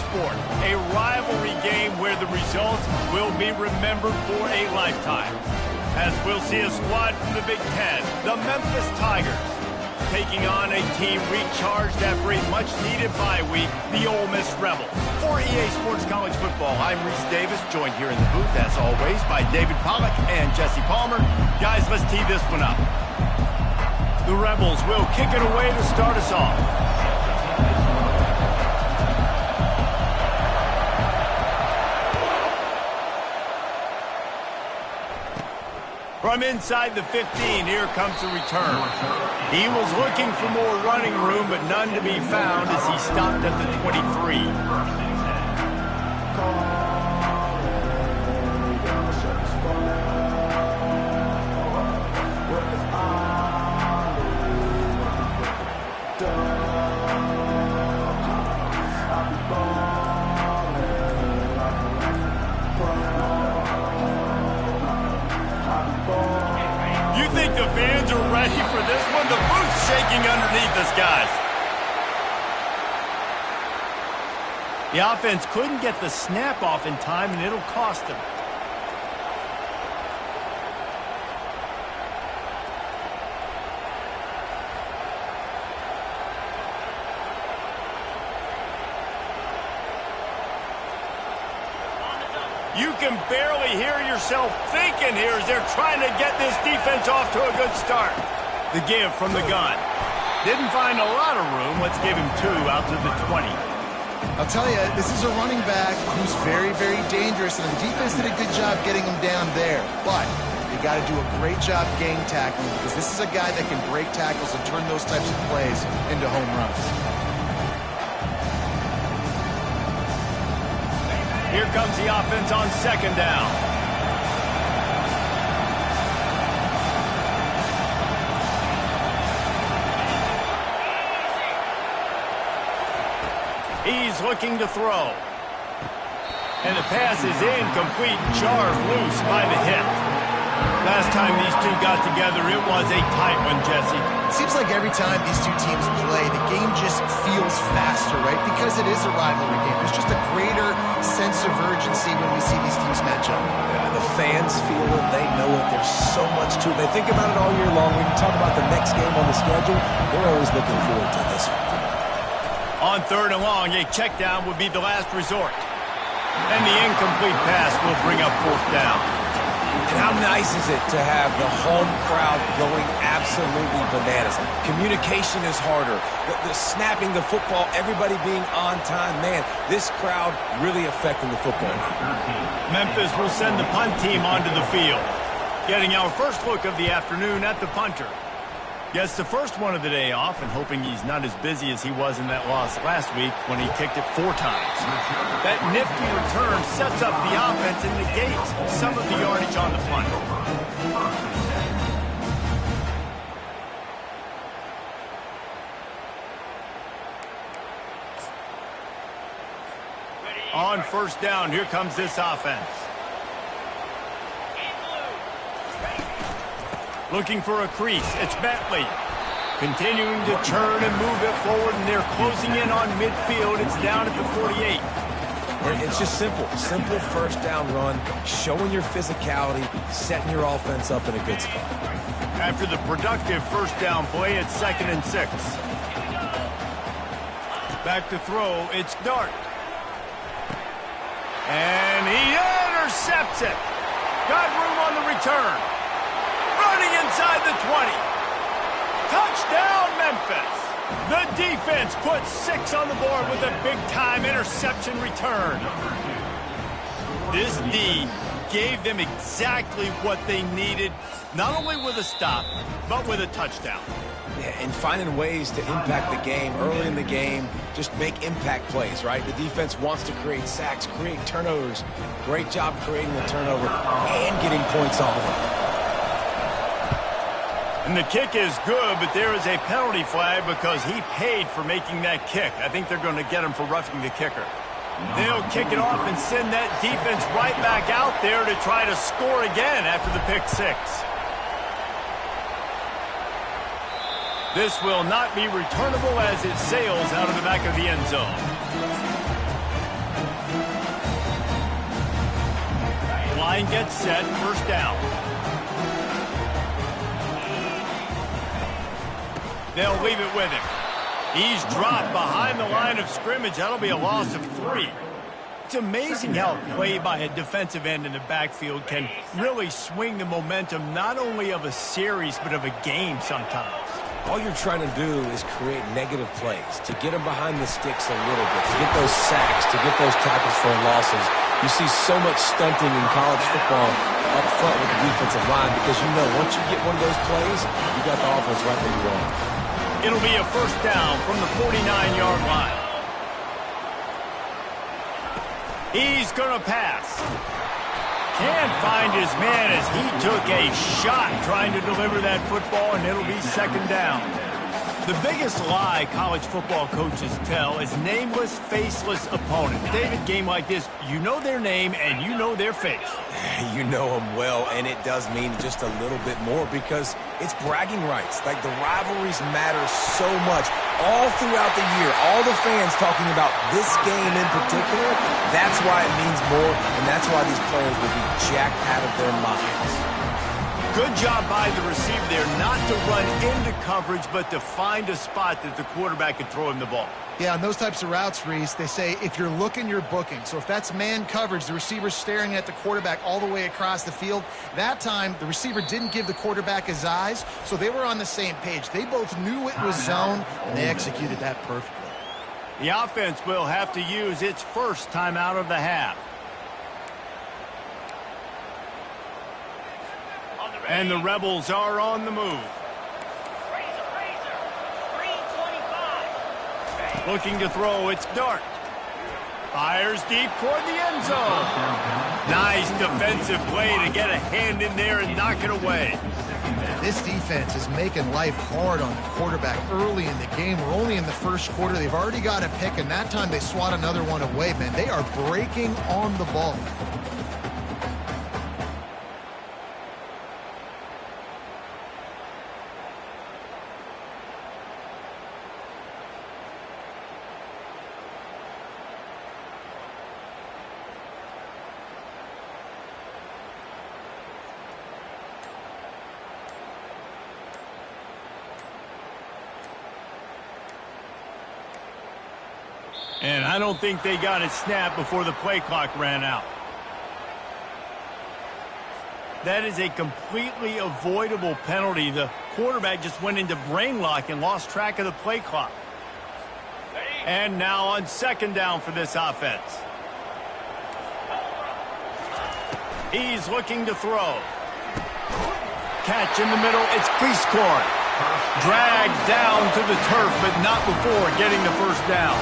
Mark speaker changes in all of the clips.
Speaker 1: sport, a rivalry game where the results will be remembered for a lifetime. As we'll see a squad from the Big Ten, the Memphis Tigers, taking on a team recharged after a much-needed bye week, the Ole Miss Rebels. For EA Sports College Football, I'm Reese Davis, joined here in the booth, as always, by David Pollack and Jesse Palmer. Guys, let's tee this one up. The Rebels will kick it away to start us off. From inside the 15, here comes the return. He was looking for more running room, but none to be found as he stopped at the 23. The fans are ready for this one. The booth's shaking underneath us, guys. The offense couldn't get the snap off in time, and it'll cost them. You can barely hear yourself thinking here as they're trying to get this defense off to a good start. The give from the gun. Didn't find a lot of room. Let's give him 2 out to the 20.
Speaker 2: I'll tell you, this is a running back who's very, very dangerous, and the defense did a good job getting him down there. But you got to do a great job gang tackling, because this is a guy that can break tackles and turn those types of plays into home runs.
Speaker 1: Here comes the offense on second down. He's looking to throw. And the pass is incomplete, jarred loose by the hit. Last time these two got together, it was a tight one, Jesse.
Speaker 2: It seems like every time these two teams play, the game just feels faster, right? Because it is a rivalry game. There's just a greater sense of urgency when we see these teams match up.
Speaker 3: Yeah, the fans feel it. They know it. There's so much to it. They think about it all year long. When you talk about the next game on the schedule, they're always looking forward to this one.
Speaker 1: On third and long, a check down would be the last resort. And the incomplete pass will bring up fourth down.
Speaker 3: And how nice is it to have the home crowd going absolutely bananas? Communication is harder. The snapping the football, everybody being on time. Man, this crowd really affecting the football.
Speaker 1: Memphis will send the punt team onto the field. Getting our first look of the afternoon at the punter. Gets the first one of the day off, and hoping he's not as busy as he was in that loss last week when he kicked it 4 times. That nifty return sets up the offense and negates some of the yardage on the punt. On first down, here comes this offense. Looking for a crease, it's Bentley. Continuing to turn and move it forward, and they're closing in on midfield. It's down at the 48.
Speaker 3: It's just simple. Simple first down run, showing your physicality, setting your offense up in a good spot.
Speaker 1: After the productive first down play, it's 2nd and 6. Back to throw, it's Dart. And he intercepts it. Got room on the return. Running inside the 20. Touchdown, Memphis. The defense puts 6 on the board with a big-time interception return. This D gave them exactly what they needed, not only with a stop, but with a touchdown.
Speaker 3: Yeah, and finding ways to impact the game early in the game, just make impact plays, right? The defense wants to create sacks, create turnovers. Great job creating the turnover and getting points off of it.
Speaker 1: And the kick is good, but there is a penalty flag because he paid for making that kick. I think they're going to get him for roughing the kicker. They'll kick it off and send that defense right back out there to try to score again after the pick 6. This will not be returnable as it sails out of the back of the end zone. line gets set, first down. They'll leave it with him. He's dropped behind the line of scrimmage. That'll be a loss of 3. It's amazing how a play by a defensive end in the backfield can really swing the momentum not only of a series but of a game sometimes.
Speaker 3: All you're trying to do is create negative plays, to get them behind the sticks a little bit, to get those sacks, to get those tackles for losses. You see so much stunting in college football up front with the defensive line because you know once you get one of those plays, you got the offense right where you want it.
Speaker 1: It'll be a first down from the 49-yard line. He's going to pass. Can't find his man as he took a shot trying to deliver that football, and it'll be second down. The biggest lie college football coaches tell is nameless, faceless opponent. David, game like this, you know their name and you know their face.
Speaker 3: You know them well, and it does mean just a little bit more because it's bragging rights. Like, the rivalries matter so much. All throughout the year, all the fans talking about this game in particular, that's why it means more, and that's why these players will be jacked out of their minds.
Speaker 1: Good job by the receiver there not to run into coverage, but to find a spot that the quarterback could throw him the ball.
Speaker 2: Yeah, on those types of routes, Reese, they say if you're looking, you're booking. So if that's man coverage, the receiver's staring at the quarterback all the way across the field. That time, the receiver didn't give the quarterback his eyes, so they were on the same page. They both knew it was zone, and they executed that perfectly.
Speaker 1: The offense will have to use its first timeout of the half. And the Rebels are on the move. Looking to throw, it's Dart. Fires deep toward the end zone. Nice defensive play to get a hand in there and knock it away.
Speaker 2: This defense is making life hard on the quarterback early in the game. We're only in the first quarter. They've already got a pick, and that time they swat another one away, man. They are breaking on the ball.
Speaker 1: And I don't think they got it snapped before the play clock ran out. That is a completely avoidable penalty. The quarterback just went into brain lock and lost track of the play clock. And now on second down for this offense. He's looking to throw. Catch in the middle. It's Priestcorn. Dragged down to the turf, but not before getting the first down.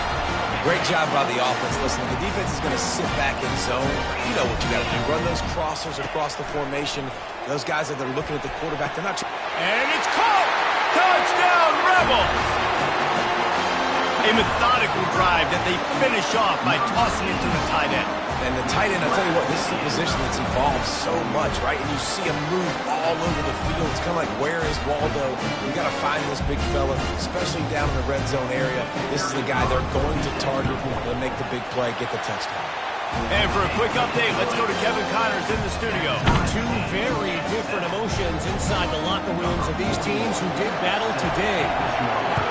Speaker 3: Great job by the offense. Listen, the defense is going to sit back in zone. You know what you got to do. Run those crossers across the formation. Those guys that are looking at the quarterback, they're not...
Speaker 1: And it's caught! Touchdown, Rebels! A methodical drive that they finish off by tossing it to the tight end.
Speaker 3: And the tight end, I'll tell you what, this is a position that's evolved so much, right? And you see him move all over the field. It's kind of like, where is Waldo? You got to find this big fella, especially down in the red zone area. This is the guy they're going to target and make the big play, get the touchdown.
Speaker 1: And for a quick update, let's go to Kevin Connors in the studio.
Speaker 4: Two very different emotions inside the locker rooms of these teams who did battle today.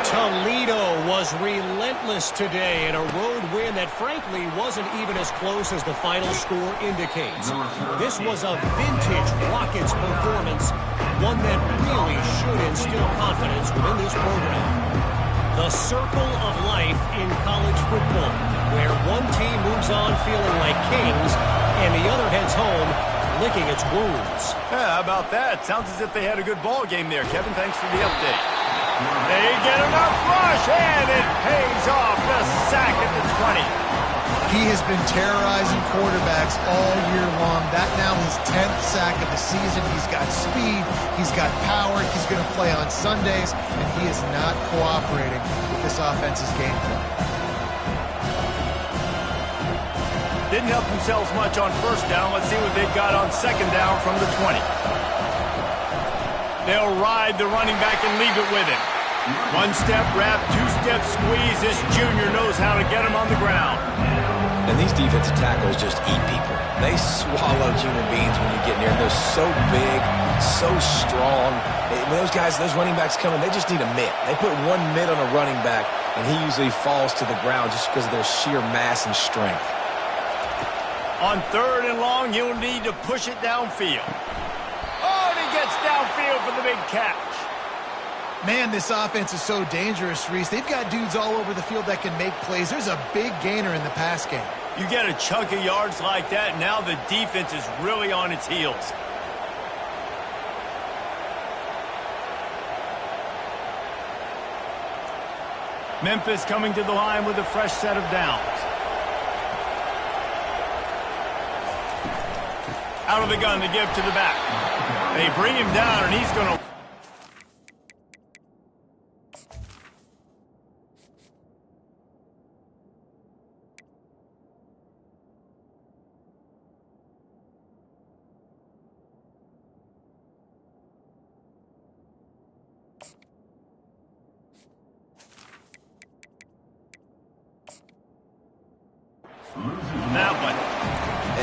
Speaker 4: Toledo was relentless today in a road win that frankly wasn't even as close as the final score indicates. This was a vintage Rockets performance, one that really should instill confidence within this program. The circle of life in college football, where one team moves on feeling like kings and the other heads home licking its wounds.
Speaker 1: Yeah, how about that? Sounds as if they had a good ball game there. Kevin, thanks for the update. They get enough rush, and it pays off. The sack at the 20.
Speaker 2: He has been terrorizing quarterbacks all year long. That now his 10th sack of the season. He's got speed. He's got power. He's going to play on Sundays, and he is not cooperating with this offense's game plan.
Speaker 1: Didn't help themselves much on first down. Let's see what they've got on second down from the 20. They'll ride the running back and leave it with him. One-step wrap, two-step squeeze. This junior knows how to get him on the ground.
Speaker 3: And these defensive tackles just eat people. They swallow human beings when you get near them. They're so big, so strong. When those guys, those running backs come in, they just need a mitt. They put one mitt on a running back, and he usually falls to the ground just because of their sheer mass and strength.
Speaker 1: On 3rd and long, he'll need to push it downfield. Oh, and he gets downfield for the big catch.
Speaker 2: Man, this offense is so dangerous, Reese. They've got dudes all over the field that can make plays. There's a big gainer in the pass game.
Speaker 1: You get a chunk of yards like that, now the defense is really on its heels. Memphis coming to the line with a fresh set of downs. Out of the gun to give to the back. They bring him down, and he's going to... that one.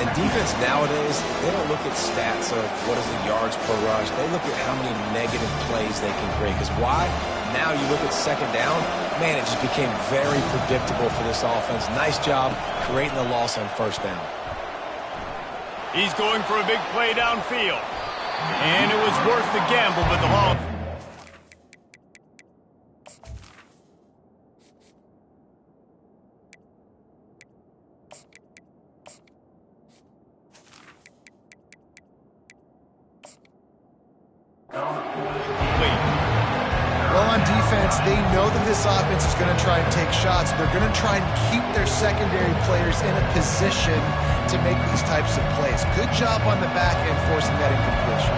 Speaker 3: And defense nowadays, they don't look at stats of what is the yards per rush. They look at how many negative plays they can create. Because why? Now you look at 2nd down, man, it just became very predictable for this offense. Nice job creating the loss on 1st down.
Speaker 1: He's going for a big play downfield. And it was worth the gamble, but the ball...
Speaker 2: Well, on defense, they know that this offense is going to try and take shots. They're going to try and keep their secondary players in a position to make these types of plays. Good job on the back end forcing that incompletion.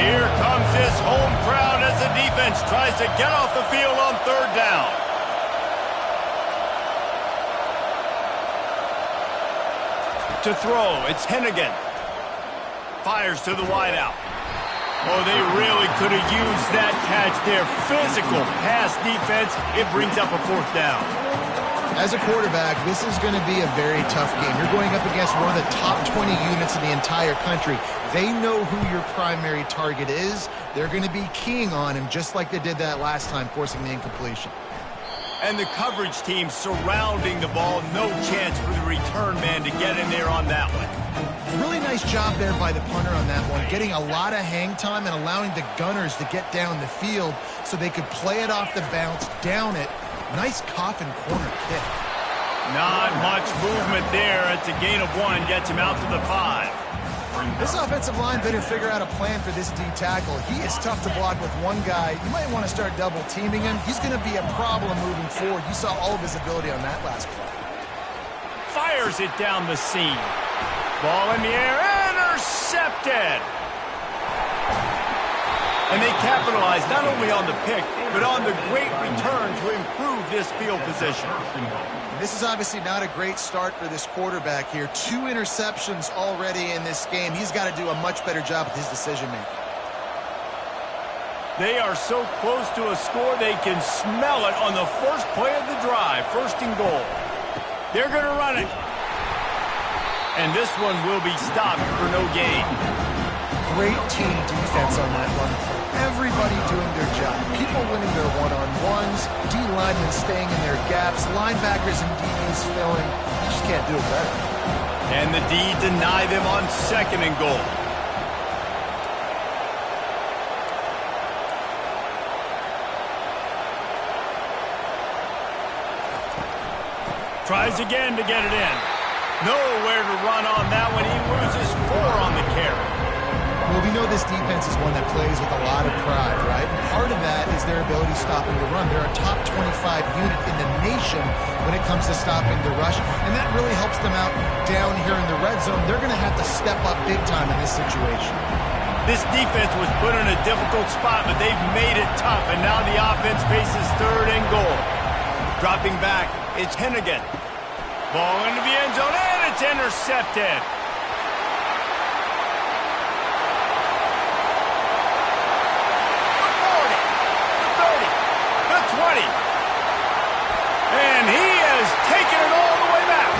Speaker 1: Here comes his home crowd as the defense tries to get off the field on 3rd down. To throw, it's Hennigan. Fires to the wideout. Oh, they really could have used that catch there. Physical pass defense. It brings up a 4th down.
Speaker 2: As a quarterback, this is going to be a very tough game. You're going up against one of the top 20 units in the entire country. They know who your primary target is. They're going to be keying on him just like they did that last time, forcing the incompletion.
Speaker 1: And the coverage team surrounding the ball. No chance for the return man to get in there on that one.
Speaker 2: Really nice job there by the punter on that one, getting a lot of hang time and allowing the gunners to get down the field so they could play it off the bounce, down it. Nice coffin corner kick.
Speaker 1: Not much movement there. It's a gain of 1, gets him out to the 5.
Speaker 2: This offensive line better figure out a plan for this D tackle. He is tough to block with one guy. You might want to start double teaming him. He's going to be a problem moving forward. You saw all of his ability on that last play.
Speaker 1: Fires it down the seam. Ball in the air, intercepted. And they capitalize not only on the pick, but on the great return to improve this field position.
Speaker 2: This is obviously not a great start for this quarterback here. 2 interceptions already in this game. He's got to do a much better job with his decision-making.
Speaker 1: They are so close to a score, they can smell it on the first play of the drive. 1st and goal. They're going to run it. And this one will be stopped for no gain.
Speaker 2: Great team defense on that run play. Everybody doing their job. People winning their one-on-ones, D linemen staying in their gaps, linebackers and DBs filling. You just can't do it better.
Speaker 1: And the D deny them on 2nd and goal. Tries again to get it in. Nowhere to run on that one. He loses 4 on the carry.
Speaker 2: Well, we know this defense is one that plays with a lot of pride, right? And part of that is their ability stopping the run. They're a top 25 unit in the nation when it comes to stopping the rush, and that really helps them out down here in the red zone. They're going to have to step up big time in this situation.
Speaker 1: This defense was put in a difficult spot, but they've made it tough, and now the offense faces 3rd and goal. Dropping back, it's Hennigan. Ball into the end zone, and it's intercepted. And he has taken it all the way back.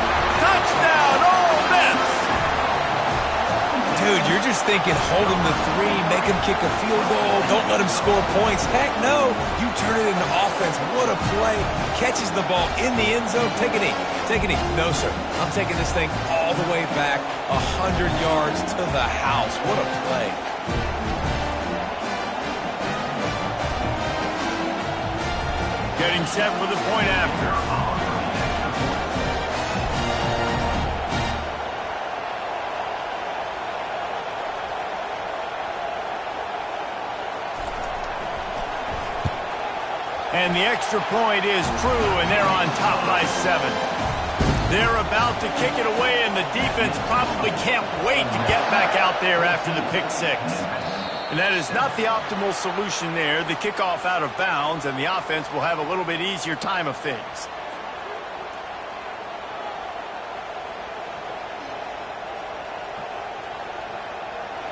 Speaker 3: thinking hold him to 3, make him kick a field goal, don't let him score points. Heck no, you turn it into offense. What a play. Catches the ball in the end zone. Take a knee. Take a knee. No, sir. I'm taking this thing all the way back 100 yards to the house. What a play.
Speaker 1: Getting set for the point after. And the extra point is true, and they're on top by 7. They're about to kick it away, and the defense probably can't wait to get back out there after the pick 6. And that is not the optimal solution there. The kickoff out of bounds, and the offense will have a little bit easier time of things.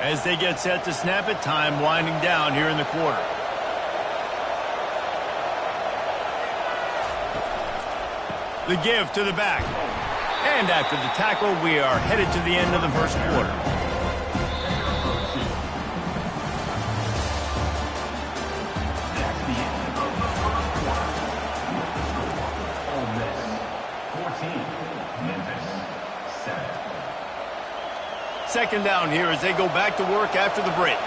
Speaker 1: As they get set to snap it, time winding down here in the quarter. The give to the back. And after the tackle, we are headed to the end of the first quarter. Second down here as they go back to work after the break.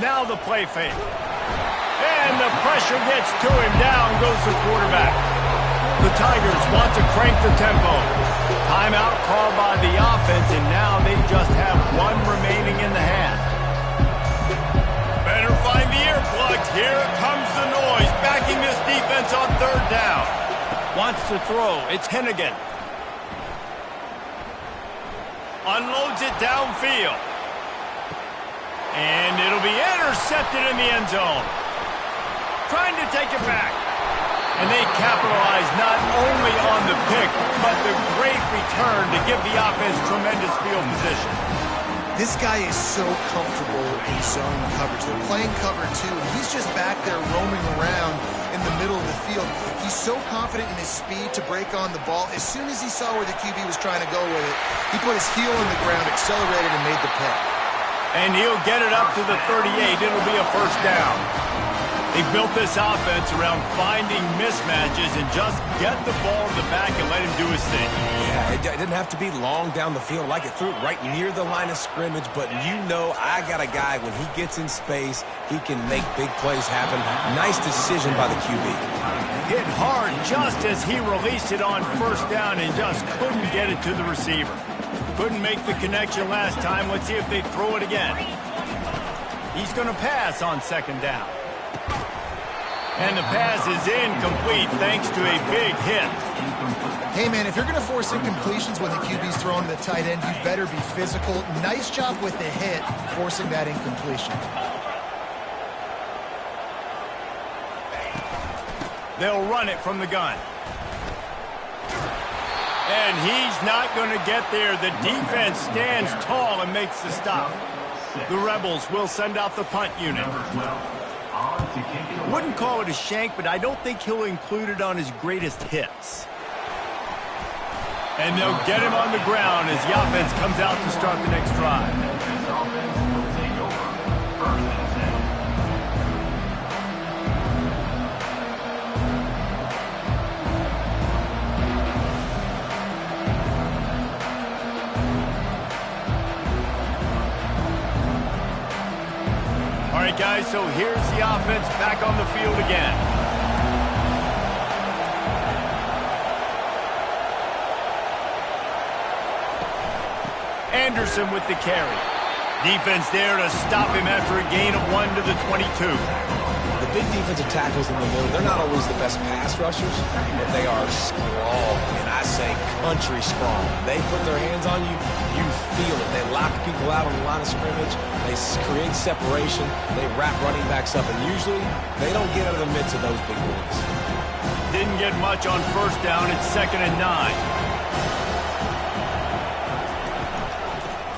Speaker 1: Now the play fake. And the pressure gets to him. Down goes the quarterback. The Tigers want to crank the tempo. Timeout called by the offense, and now they just have 1 remaining in the half. Better find the earplugs. Here comes the noise, backing this defense on 3rd down. Wants to throw. It's Hennigan. Unloads it downfield. And it'll be intercepted in the end zone. Trying to take it back. And they capitalize not only on the pick, but the great return to give the offense tremendous field position.
Speaker 2: This guy is so comfortable in zone coverage. They're playing cover 2, and he's just back there roaming around in the middle of the field. He's so confident in his speed to break on the ball. As soon as he saw where the QB was trying to go with it, he put his heel on the ground, accelerated, and made the pick.
Speaker 1: And he'll get it up to the 38. It'll be a first down. They built this offense around finding mismatches and just get the ball to the back and let him do his thing.
Speaker 3: Yeah, it didn't have to be long down the field. Like it threw it right near the line of scrimmage, but you know I got a guy, when he gets in space, he can make big plays happen. Nice decision by the QB.
Speaker 1: Hit hard just as he released it on first down and just couldn't get it to the receiver. Couldn't make the connection last time. Let's see if they throw it again. He's going to pass on 2nd down. And the pass is incomplete thanks to a big hit.
Speaker 2: Hey, man, if you're going to force incompletions when the QB's throwing to the tight end, you better be physical. Nice job with the hit, forcing that incompletion.
Speaker 1: They'll run it from the gun. And he's not going to get there. The defense stands tall and makes the stop. The Rebels will send out the punt unit. Wouldn't call it a shank, but I don't think he'll include it on his greatest hits. And they'll get him on the ground as the offense comes out to start the next drive. All right, guys, so here's the offense back on the field again. Anderson with the carry. Defense there to stop him after a gain of 1 to the 22.
Speaker 3: The big defensive tackles in the middle, they're not always the best pass rushers, but they are strong, and I say country strong. They put their hands on you, you feel it. They lock people out on the line of scrimmage. They create separation. They wrap running backs up, and usually they don't get out of the midst of those big boys.
Speaker 1: Didn't get much on first down. It's 2nd and 9.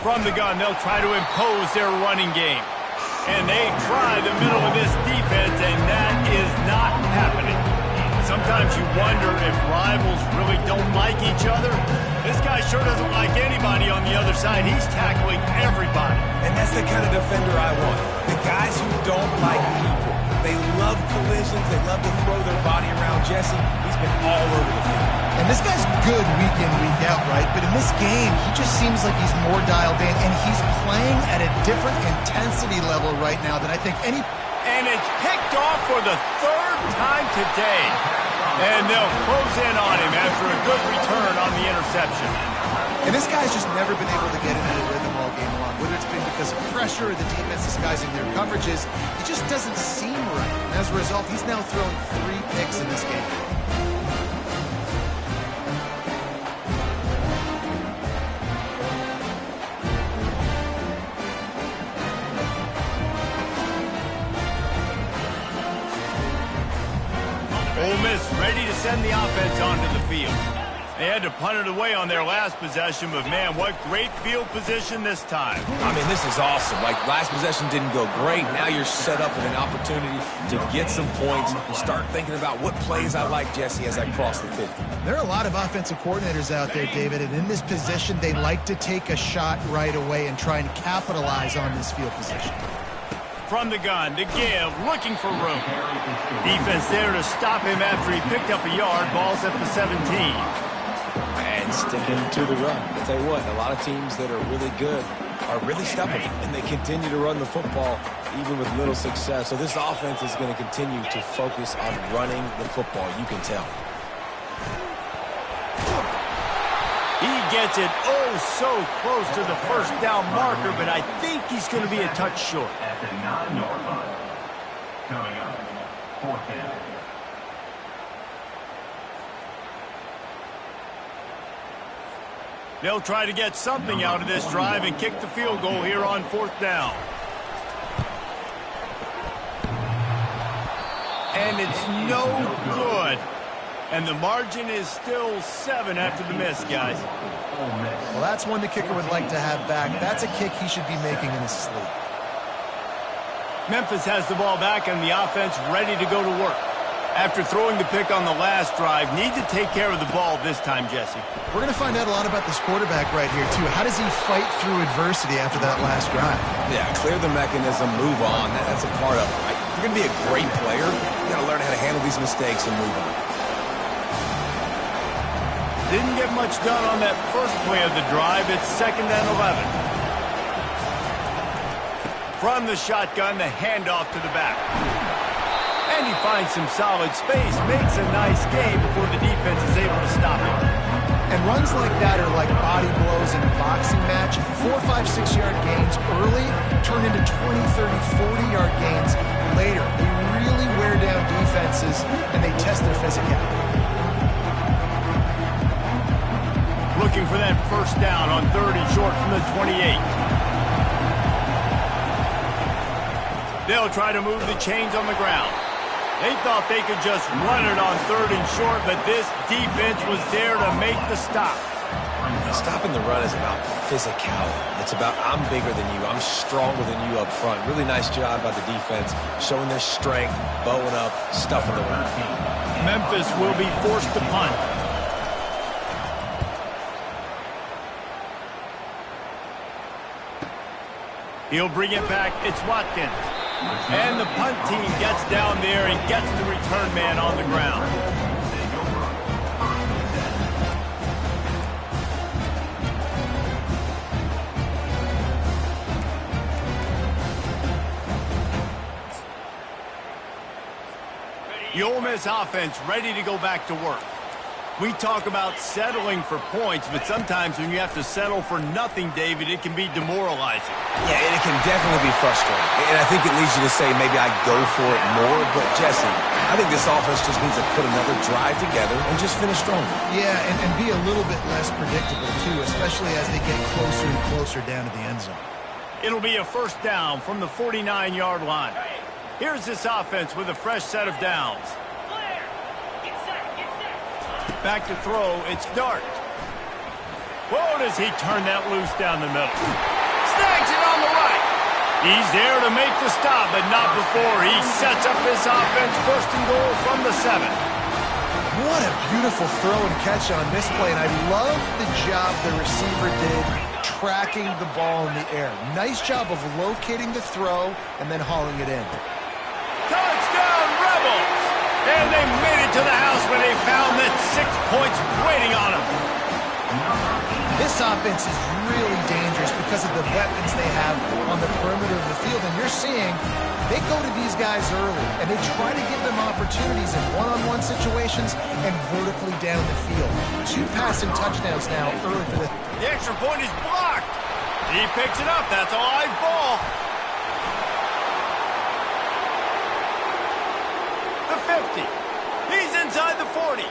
Speaker 1: From the gun, they'll try to impose their running game. And they try the middle of this defense, and that is not happening. sometimes you wonder if rivals really don't like each other. This guy sure doesn't like anybody on the other side. He's tackling everybody.
Speaker 3: And that's the kind of defender I want. The guys who don't like people. They love collisions. They love to throw their body around Jesse. He's been all over the field.
Speaker 2: And this guy's good week in, week out, right? But in this game, he just seems like he's more dialed in, and he's playing at a different intensity level right now than I think any...
Speaker 1: And it's picked off for the third time today. And they'll close in on him after a good return on the interception.
Speaker 2: And this guy's just never been able to get into the rhythm all game long. Whether it's been because of pressure or the defense disguising their coverages, it just doesn't seem right. And as a result, he's now thrown 3 picks in this game.
Speaker 1: Ole Miss ready to send the offense onto the field. They had to punt it away on their last possession, but man, what great field position this time.
Speaker 3: I mean, this is awesome. Like, last possession didn't go great. Now you're set up with an opportunity to get some points. Start thinking about what plays I like, Jesse, as I cross the 50.
Speaker 2: There are a lot of offensive coordinators out there, David, and in this position, they like to take a shot right away and try and capitalize on this field position.
Speaker 1: From the gun to give, looking for room. Defense there to stop him after he picked up a yard. Ball's at the 17.
Speaker 3: And sticking to the run. I'll tell you what, a lot of teams that are really good are really stubborn, and they continue to run the football even with little success. So this offense is going to continue to focus on running the football, you can tell.
Speaker 1: He gets it so close to the first down marker, but I think he's going to be a touch short.
Speaker 5: At the 9-yard line. Coming up, 4th down.
Speaker 1: They'll try to get something out of this drive and kick the field goal here on 4th down. And it's no good. And the margin is still 7 after the miss, guys.
Speaker 2: Well, that's one the kicker would like to have back. That's a kick he should be making in his sleep.
Speaker 1: Memphis has the ball back and the offense ready to go to work. After throwing the pick on the last drive, need to take care of the ball this time, Jesse.
Speaker 2: We're going to find out a lot about this quarterback right here, too. How does he fight through adversity after that last drive?
Speaker 3: Yeah, clear the mechanism, move on. That's a part of it, right? If you're going to be a great player, you got to learn how to handle these mistakes and move on.
Speaker 1: Didn't get much done on that first play of the drive. It's 2nd and 11. From the shotgun, the handoff to the back. And he finds some solid space, makes a nice game before the defense is able to stop him.
Speaker 2: And runs like that are like body blows in a boxing match. 4, 5, 6-yard gains early turn into 20, 30, 40-yard gains later. They really wear down defenses, and they test their physicality.
Speaker 1: Looking for that first down on 3rd and short from the 28. They'll try to move the chains on the ground. They thought they could just run it on 3rd and short, but this defense was there to make the stop.
Speaker 3: Stopping the run is about physicality. It's about I'm bigger than you. I'm stronger than you up front. Really nice job by the defense, showing their strength, bowing up, stuffing the run.
Speaker 1: Memphis will be forced to punt. He'll bring it back. It's Watkins. And the punt team gets down there and gets the return man on the ground. The Ole Miss offense ready to go back to work. We talk about settling for points, but sometimes when you have to settle for nothing, David, it can be demoralizing.
Speaker 3: Yeah, and it can definitely be frustrating. And I think it leads you to say maybe I go for it more. But, Jesse, I think this offense just needs to put another drive together and just finish stronger.
Speaker 2: Yeah, and be a little bit less predictable, too, especially as they get closer and closer down to the end zone.
Speaker 1: It'll be a first down from the 49-yard line. Here's this offense with a fresh set of downs. Back to throw, it's Dart. Whoa, does he turn that loose down the middle. Snags it on the right. He's there to make the stop, but not before he sets up this offense. 1st and goal from the 7.
Speaker 2: What a beautiful throw and catch on this play, and I love the job the receiver did tracking the ball in the air. Nice job of locating the throw and then hauling it in.
Speaker 1: Touchdown, Rebels! And they made it to the house when they found that 6 points waiting on them.
Speaker 2: This offense is really dangerous because of the weapons they have on the perimeter of the field, and you're seeing they go to these guys early, and they try to give them opportunities in one-on-one situations and vertically down the field. 2 passing touchdowns now early for
Speaker 1: The extra point is blocked. He picks it up. That's a live ball. The 50. He's inside the 40.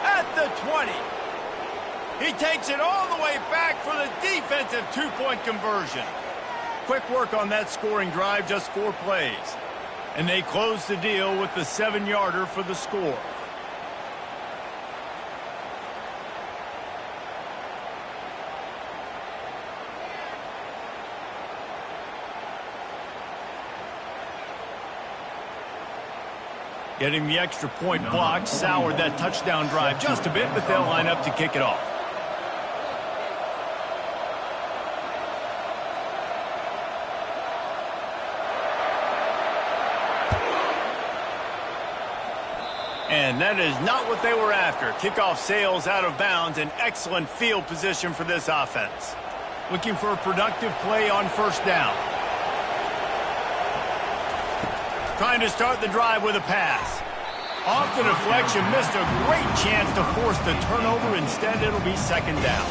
Speaker 1: At the 20. He takes it all the way back for the defensive 2-point conversion. Quick work on that scoring drive, just 4 plays. And they close the deal with the 7-yarder for the score. Getting the extra point block soured that touchdown drive just a bit, but they'll line up to kick it off. And that is not what they were after. Kickoff sails out of bounds, an excellent field position for this offense. Looking for a productive play on first down. Trying to start the drive with a pass. Off the deflection, missed a great chance to force the turnover. Instead, it'll be second down.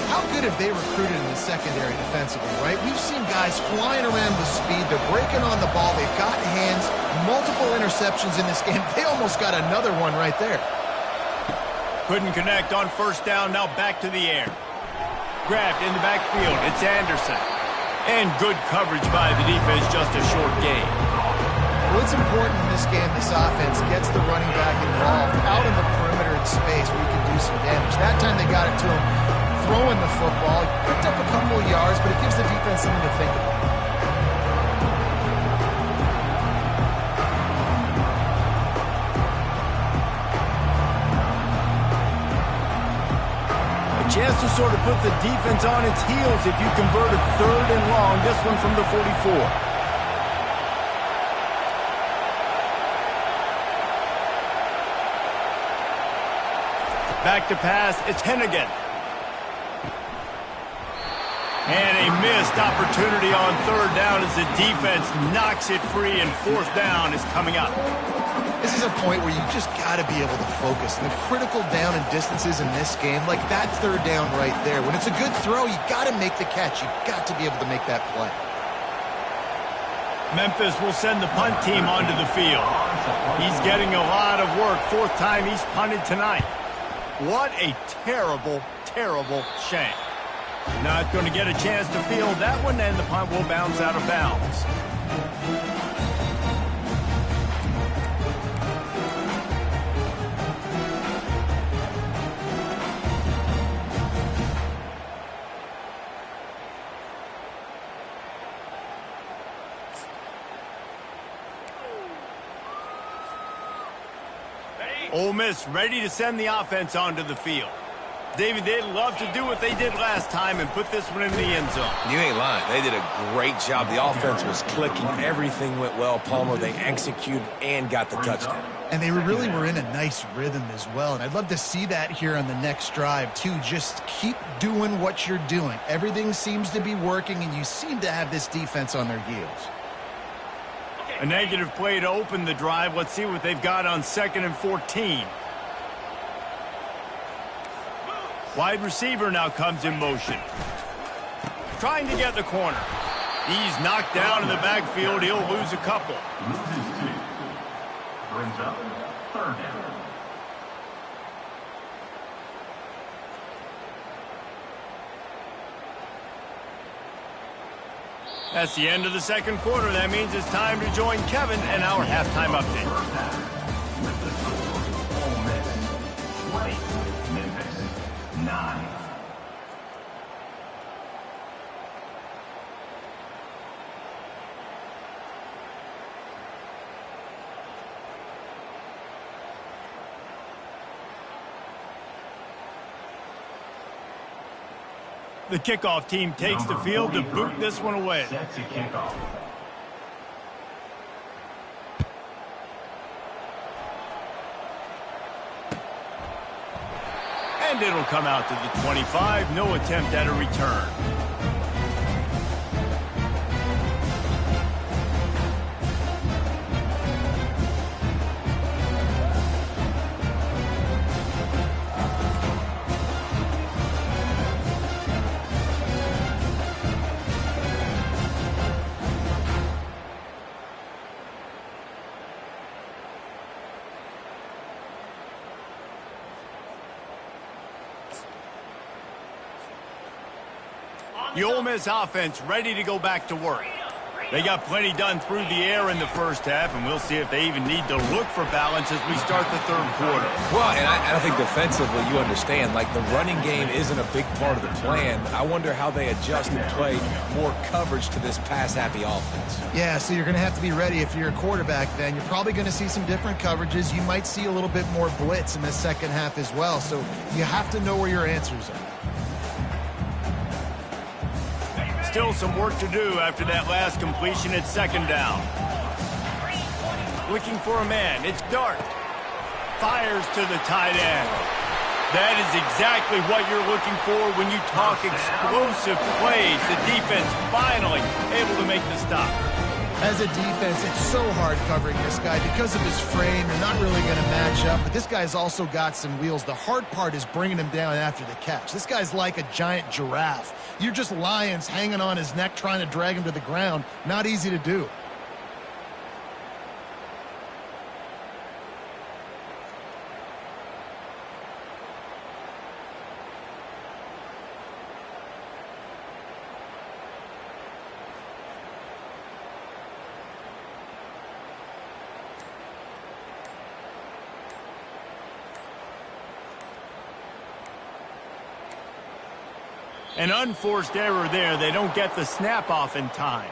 Speaker 2: How good have they recruited in the secondary defensively, right? We've seen guys flying around with speed. They're breaking on the ball. They've got hands. Multiple interceptions in this game. They almost got another one right there.
Speaker 1: Couldn't connect on first down. Now back to the air. Grabbed in the backfield. It's Anderson. And good coverage by the defense. Just a short gain.
Speaker 2: Well, it's important in this game this offense gets the running back involved out in the perimeter in space where you can do some damage. That time they got it to him throwing the football. Picked up a couple of yards, but it gives the defense something to think about.
Speaker 1: A chance to sort of put the defense on its heels if you convert a 3rd and long. This one from the 44. Back to pass, it's Hennigan. And a missed opportunity on 3rd down as the defense knocks it free, and 4th down is coming up.
Speaker 2: This is a point where you just got to be able to focus. And the critical down and distances in this game, like that 3rd down right there. When it's a good throw, you got to make the catch. You got to be able to make that play.
Speaker 1: Memphis will send the punt team onto the field. He's getting a lot of work. 4th time he's punted tonight. What a terrible, terrible shame. Not going to get a chance to field that one, and the punt will bounce out of bounds. Ole Miss ready to send the offense onto the field. David, they'd love to do what they did last time and put this one in the end zone.
Speaker 3: You ain't lying. They did a great job. The offense was clicking. Everything went well. Palmer, they executed and got the touchdown.
Speaker 2: And they really were in a nice rhythm as well. And I'd love to see that here on the next drive, too. Just keep doing what you're doing. Everything seems to be working, and you seem to have this defense on their heels.
Speaker 1: A negative play to open the drive. Let's see what they've got on 2nd and 14. Wide receiver now comes in motion. Trying to get the corner. He's knocked down in the backfield. He'll lose a couple.
Speaker 5: Loses 2. Brings up 3rd down.
Speaker 1: That's the end of the 2nd quarter. That means it's time to join Kevin and our halftime update.
Speaker 5: First half. With the score, Ole Miss 20, Memphis 9.
Speaker 1: The kickoff team takes the field to boot this one away.
Speaker 5: Set to kickoff.
Speaker 1: And it'll come out to the 25. No attempt at a return. The Ole Miss offense ready to go back to work. They got plenty done through the air in the first half, and we'll see if they even need to look for balance as we start the third quarter.
Speaker 3: Well, and I think defensively, you understand, like the running game isn't a big part of the plan. I wonder how they adjust and play more coverage to this pass-happy offense.
Speaker 2: Yeah, so you're going to have to be ready if you're a quarterback then. You're probably going to see some different coverages. You might see a little bit more blitz in the second half as well, so you have to know where your answers are.
Speaker 1: Still some work to do after that last completion at second down. Looking for a man. It's Dart. Fires to the tight end. That is exactly what you're looking for when you talk explosive plays. The defense finally able to make the stop.
Speaker 2: As a defense, it's so hard covering this guy because of his frame. You're not really going to match up, but this guy's also got some wheels. The hard part is bringing him down after the catch. This guy's like a giant giraffe. You're just lions hanging on his neck trying to drag him to the ground. Not easy to do.
Speaker 1: An unforced error there. They don't get the snap off in time.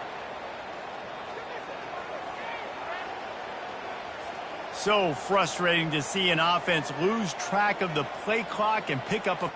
Speaker 1: So frustrating to see an offense lose track of the play clock and pick up a